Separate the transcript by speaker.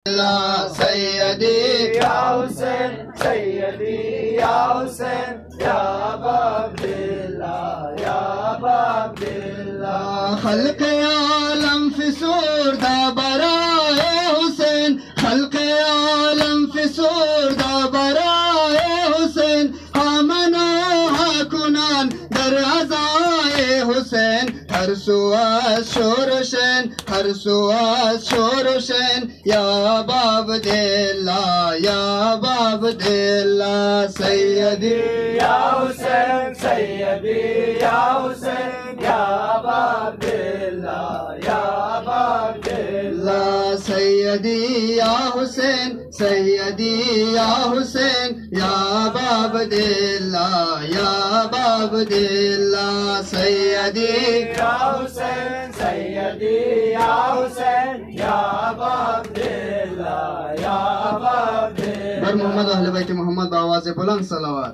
Speaker 1: सैयदी या हुसैन, सैयदी या हुसैन, या अबा अब्दिल्लाह, या अबा अब्दिल्लाह। खल्क आलम फिसूर दा बराए हुसैन, खल्क आलम फिसूर दा बराए हुसैन, हामनो हाकुनान दर अज़ाए हुसैन, हर सुआ शोरशैन, हर सुआ शोरशैन, या बाब दिल्ला, या बाब दिल्ला। सैयदी या हुसैन, सैयदी या हुसैन, या बाब दिल्ला, या बाब दिल्ला। सैयदी या हुसैन, सैयदी या हुसैन, या बाब दिल्ला, या बाब दिल्ला। सैयदी या हुसैन, सैयदी या हुसैन, या बाब दिल्ला, या बाब दिल्ला। मोहम्मद अहले बैत मोहम्मद बावाज़े बुलंद सलावत।